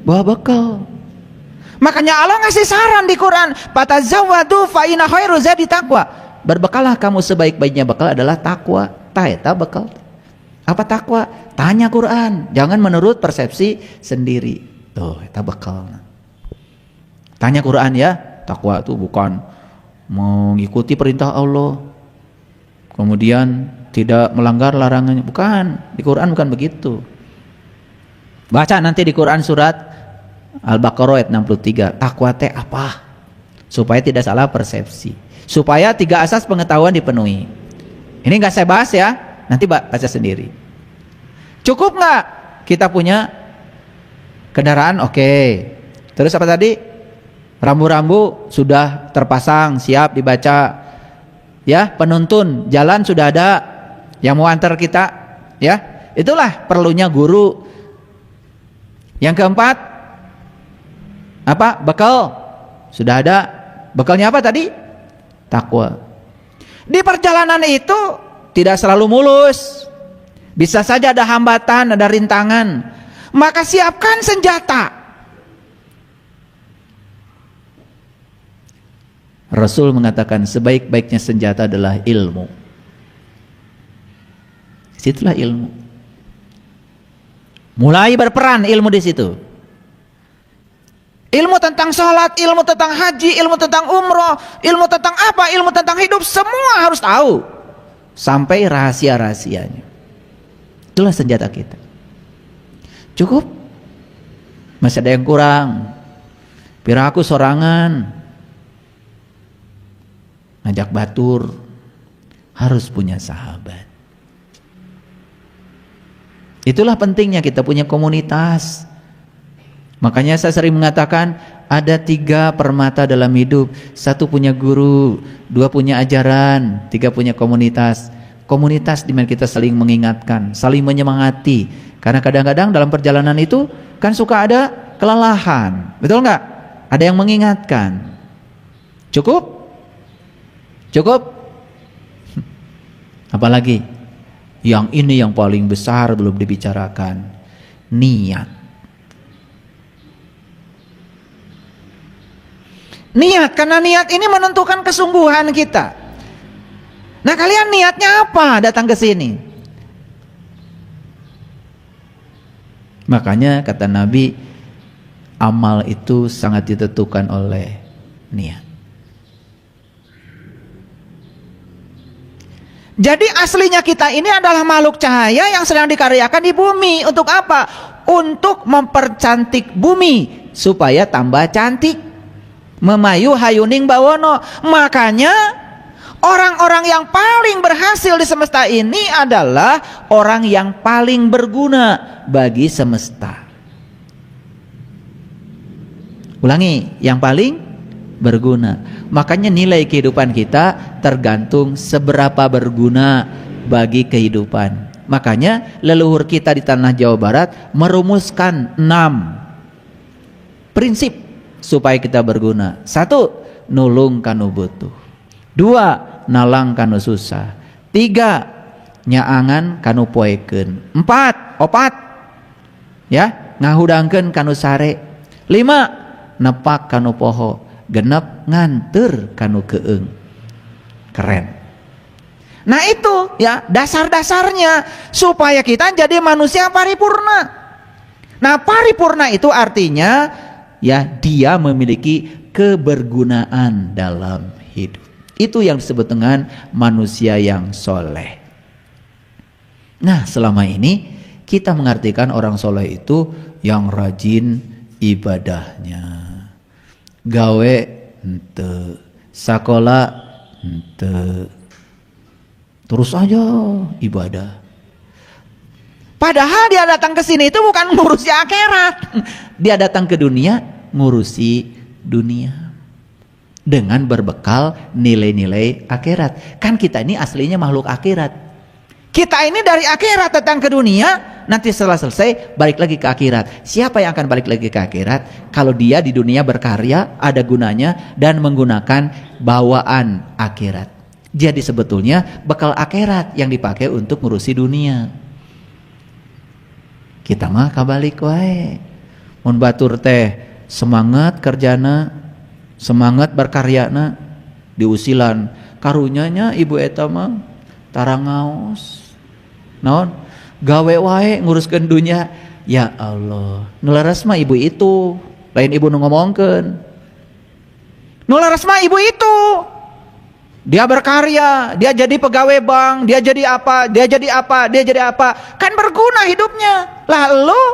Bawa bekal. Makanya Allah ngasih saran di Quran, "Fatazawwadu fa inna khairu zadi taqwa." Berbekalah kamu, sebaik-baiknya bekal adalah takwa. Taeta bekal. Apa takwa? Tanya Quran, jangan menurut persepsi sendiri. Tuh, eta bekal. Tanya Quran ya. Takwa itu bukan mengikuti perintah Allah, kemudian tidak melanggar larangannya. Bukan, di Quran bukan begitu. Baca nanti di Quran surat Al-Baqarah ayat 63. Takwa teh apa? Supaya tidak salah persepsi, supaya 3 asas pengetahuan dipenuhi. Ini nggak saya bahas ya, nanti baca sendiri. Cukup nggak kita punya kendaraan? Oke. Terus apa tadi? Rambu-rambu sudah terpasang, siap dibaca. Ya, penuntun jalan sudah ada yang mau antar kita. Ya, itulah perlunya guru. Yang keempat, apa? Bekal sudah ada. Bekalnya apa tadi? Takwa. Di perjalanan itu tidak selalu mulus. Bisa saja ada hambatan, ada rintangan. Maka siapkan senjata. Rasul mengatakan sebaik-baiknya senjata adalah ilmu. Situlah ilmu. Mulai berperan ilmu di situ. Ilmu tentang sholat, ilmu tentang haji, ilmu tentang umroh, ilmu tentang apa, ilmu tentang hidup, semua harus tahu. Sampai rahasia-rahasianya. Itulah senjata kita. Cukup? Masih ada yang kurang? Piraku sorangan, ngajak batur, harus punya sahabat. Itulah pentingnya kita punya komunitas. Makanya saya sering mengatakan ada 3 permata dalam hidup. 1 punya guru, 2 punya ajaran, 3 punya komunitas. Komunitas di mana kita saling mengingatkan, saling menyemangati. Karena kadang-kadang dalam perjalanan itu kan suka ada kelelahan, betul nggak? Ada yang mengingatkan. Cukup? Cukup? Apalagi? Yang ini yang paling besar belum dibicarakan. niat. Niat, karena niat ini menentukan kesungguhan kita. Nah, kalian niatnya apa datang ke sini? Makanya kata Nabi, amal itu sangat ditentukan oleh niat. Jadi aslinya kita ini adalah makhluk cahaya yang sedang dikaryakan di bumi. Untuk apa? Untuk mempercantik bumi supaya tambah cantik. Memayu hayuning bawono. Makanya orang-orang yang paling berhasil di semesta ini adalah orang yang paling berguna bagi semesta. Ulangi, yang paling berguna. Makanya nilai kehidupan kita tergantung seberapa berguna bagi kehidupan. Makanya leluhur kita di tanah Jawa Barat merumuskan 6 prinsip supaya kita berguna. 1, nulung kanu butuh. 2, nalang kanu susah. 3, nyaangan kanu poekeun. 4, opat ya, ngahudangkeun kanu sare. 5, nepak kanu poho. 6, nganter kanu keung. Keren. Nah itu ya dasar-dasarnya supaya kita jadi manusia paripurna. Nah paripurna itu artinya ya dia memiliki kebergunaan dalam hidup. Itu yang disebut dengan manusia yang soleh. Nah selama ini kita mengartikan orang soleh itu yang rajin ibadahnya, gawe ente, sakola ente, terus aja ibadah. Padahal dia datang ke sini itu bukan ngurusi akhirat. Dia datang ke dunia ngurusi dunia dengan berbekal nilai-nilai akhirat. Kan kita ini aslinya makhluk akhirat. Kita ini dari akhirat datang ke dunia, nanti setelah selesai balik lagi ke akhirat. Siapa yang akan balik lagi ke akhirat? Kalau dia di dunia berkarya, ada gunanya dan menggunakan bawaan akhirat. Jadi sebetulnya bekal akhirat yang dipakai untuk ngurusi dunia. Kita mah kabalik wae. Mun batur teh semangat kerjana, semangat berkaryana, diusilan karunyanya ibu eta mah tarangaos. Naon? Gawe wae nguruskeun dunya. Ya Allah, nu laras mah ibu itu, lain ibu nu ngomongkeun. Nu laras mah ibu itu. Dia berkarya, dia jadi pegawai bank, dia jadi apa, dia jadi apa, dia jadi apa. Kan berguna hidupnya. Lah lu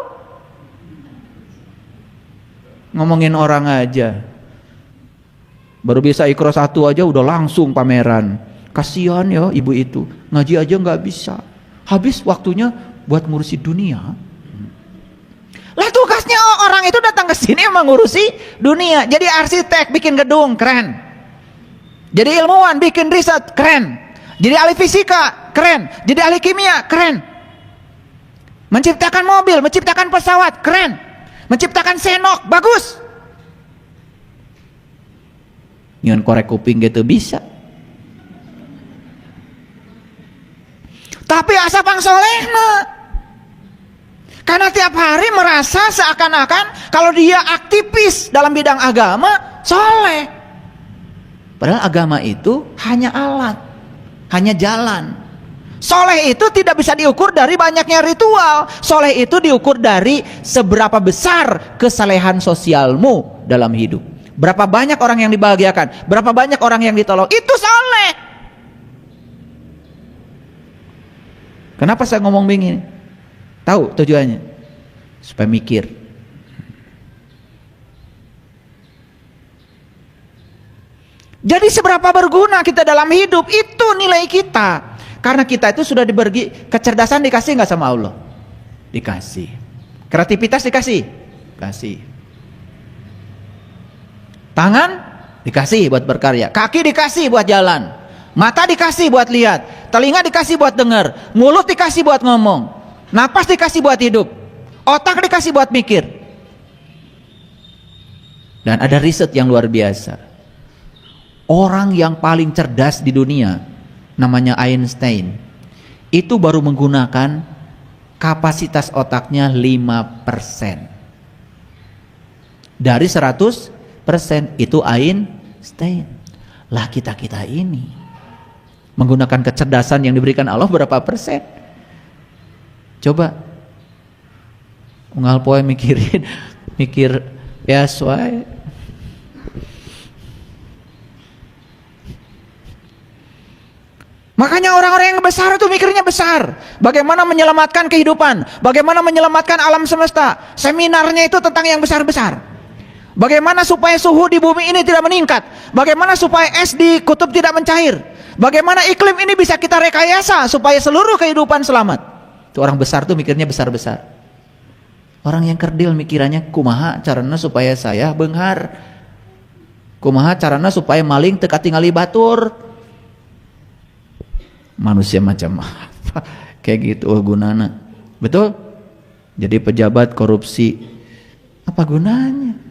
ngomongin orang aja. Baru bisa Iqra 1 aja udah langsung pameran. Kasihan ya ibu itu, ngaji aja nggak bisa. Habis waktunya buat ngurusi dunia. Lah tugasnya orang itu datang ke sini emang ngurusi dunia. Jadi arsitek bikin gedung, keren. Jadi ilmuwan bikin riset, keren. Jadi ahli fisika, keren. Jadi ahli kimia, keren. Menciptakan mobil, menciptakan pesawat, keren. Menciptakan senok, bagus. Nyon korek kuping gitu bisa. Tapi asapang solehna. Karena tiap hari merasa seakan-akan kalau dia aktivis dalam bidang agama, soleh. Padahal agama itu hanya alat, hanya jalan. Soleh itu tidak bisa diukur dari banyaknya ritual. Soleh itu diukur dari seberapa besar kesalehan sosialmu dalam hidup. Berapa banyak orang yang dibahagiakan, berapa banyak orang yang ditolong. Itu soleh. Kenapa saya ngomong begini? Tahu tujuannya? Supaya mikir. Jadi seberapa berguna kita dalam hidup, itu nilai kita. Karena kita itu sudah diberi kecerdasan, dikasih nggak sama Allah? Dikasih. Kreativitas dikasih? Kasih. Tangan dikasih buat berkarya, kaki dikasih buat jalan, mata dikasih buat lihat, telinga dikasih buat dengar, mulut dikasih buat ngomong, napas dikasih buat hidup, otak dikasih buat mikir. Dan ada riset yang luar biasa. Orang yang paling cerdas di dunia namanya Einstein, itu baru menggunakan kapasitas otaknya 5%. Dari 100% itu Einstein. Lah kita ini menggunakan kecerdasan yang diberikan Allah berapa persen? Coba unggal poe mikir ya soai. Makanya orang-orang yang besar itu mikirnya besar. Bagaimana menyelamatkan kehidupan, bagaimana menyelamatkan alam semesta. Seminarnya itu tentang yang besar-besar. Bagaimana supaya suhu di bumi ini tidak meningkat, bagaimana supaya es di kutub tidak mencair, bagaimana iklim ini bisa kita rekayasa supaya seluruh kehidupan selamat. Itu orang besar tuh mikirnya besar-besar. Orang yang kerdil mikirannya kumaha carana supaya saya beunghar, kumaha carana supaya maling teu katingali batur. Manusia macam apa kayak gitu gunana. Betul? Jadi pejabat korupsi apa gunanya?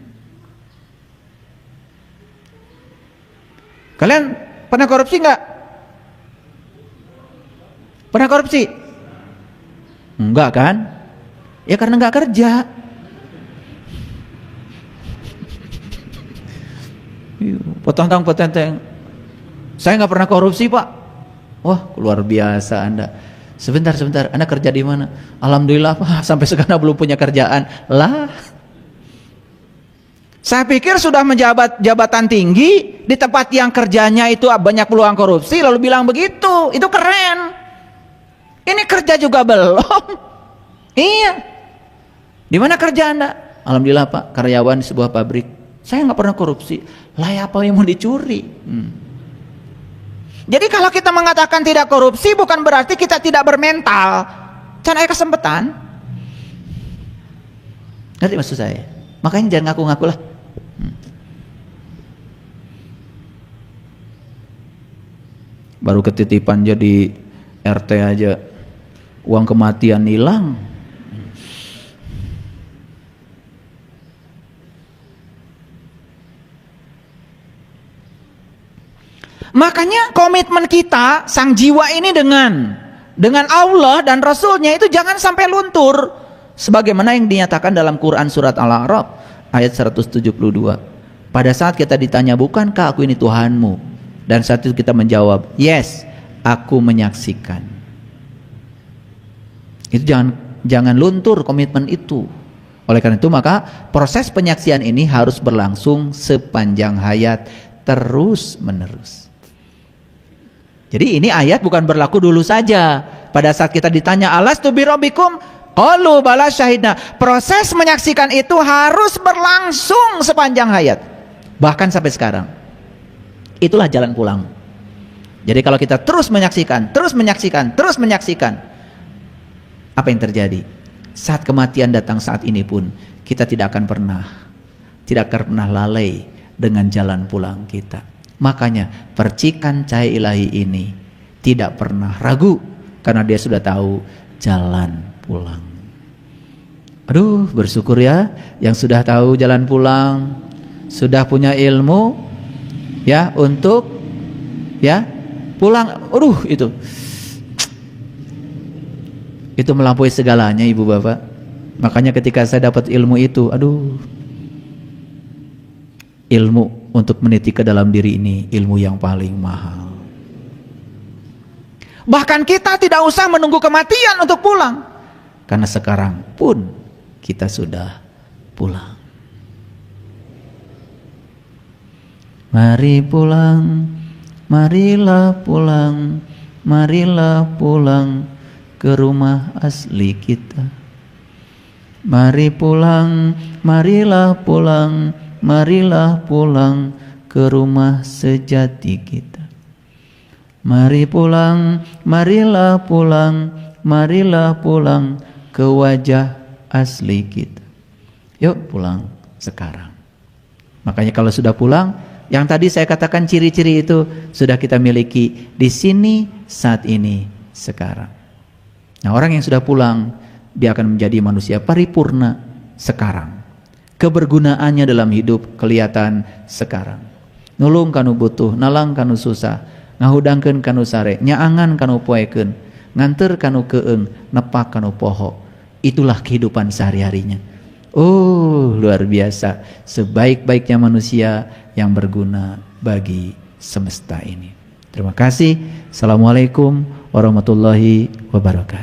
Kalian pernah korupsi nggak? Pernah korupsi? Enggak kan? Ya karena nggak kerja. Potong-potong. Saya nggak pernah korupsi, Pak. Wah, luar biasa Anda. Sebentar, Anda kerja di mana? Alhamdulillah, Pak, sampai sekarang belum punya kerjaan. Lah, saya pikir sudah menjabat jabatan tinggi di tempat yang kerjanya itu banyak peluang korupsi, lalu bilang begitu. Itu keren. Ini kerja juga belum. Iya. Di mana kerja Anda? Alhamdulillah, Pak, karyawan di sebuah pabrik. Saya nggak pernah korupsi. Lah, apa yang mau dicuri? Jadi kalau kita mengatakan tidak korupsi bukan berarti kita tidak bermental. Can aya kesempatan. Ngerti maksud saya? Makanya jangan ngaku-ngaku lah. Baru ketitipan jadi RT aja uang kematian hilang. Makanya komitmen kita sang jiwa ini dengan Allah dan Rasulnya itu jangan sampai luntur, sebagaimana yang dinyatakan dalam Quran surat Al-A'raf ayat 172. Pada saat kita ditanya, bukankah aku ini Tuhanmu? Dan saat itu kita menjawab, yes, aku menyaksikan. Itu jangan luntur komitmen itu. Oleh karena itu maka proses penyaksian ini harus berlangsung sepanjang hayat, terus menerus. Jadi ini ayat bukan berlaku dulu saja. Pada saat kita ditanya, alastu birabbikum? Qalu bala syahidna. Proses menyaksikan itu harus berlangsung sepanjang hayat, bahkan sampai sekarang. Itulah jalan pulang. Jadi kalau kita terus menyaksikan, apa yang terjadi? Saat kematian datang saat ini pun kita tidak akan pernah lalai dengan jalan pulang kita. Makanya percikan cahaya ilahi ini tidak pernah ragu, karena dia sudah tahu jalan pulang. Aduh, bersyukur ya yang sudah tahu jalan pulang, sudah punya ilmu ya untuk ya pulang. Aduh, itu melampaui segalanya, Ibu Bapak. Makanya ketika saya dapat ilmu itu, ilmu untuk meniti ke dalam diri ini ilmu yang paling mahal. Bahkan kita tidak usah menunggu kematian untuk pulang, karena sekarang pun kita sudah pulang. Mari pulang, marilah pulang, marilah pulang ke rumah asli kita. Mari pulang, marilah pulang, marilah pulang ke rumah sejati kita. Mari pulang, marilah pulang, marilah pulang ke wajah asli kita. Yuk pulang sekarang. Makanya kalau sudah pulang, yang tadi saya katakan ciri-ciri itu sudah kita miliki di sini, saat ini, sekarang. Nah, orang yang sudah pulang, dia akan menjadi manusia paripurna sekarang. Kebergunaannya dalam hidup kelihatan sekarang. Nulung kanu butuh, nalang kanu susah, ngahudangkeun kanu sare, nyaangan kanu poekeun, nganter kanu keeng, nepak kanu poho. Itulah kehidupan sehari-harinya. Oh, luar biasa. Sebaik-baiknya manusia yang berguna bagi semesta ini. Terima kasih. Assalamualaikum warahmatullahi wabarakatuh.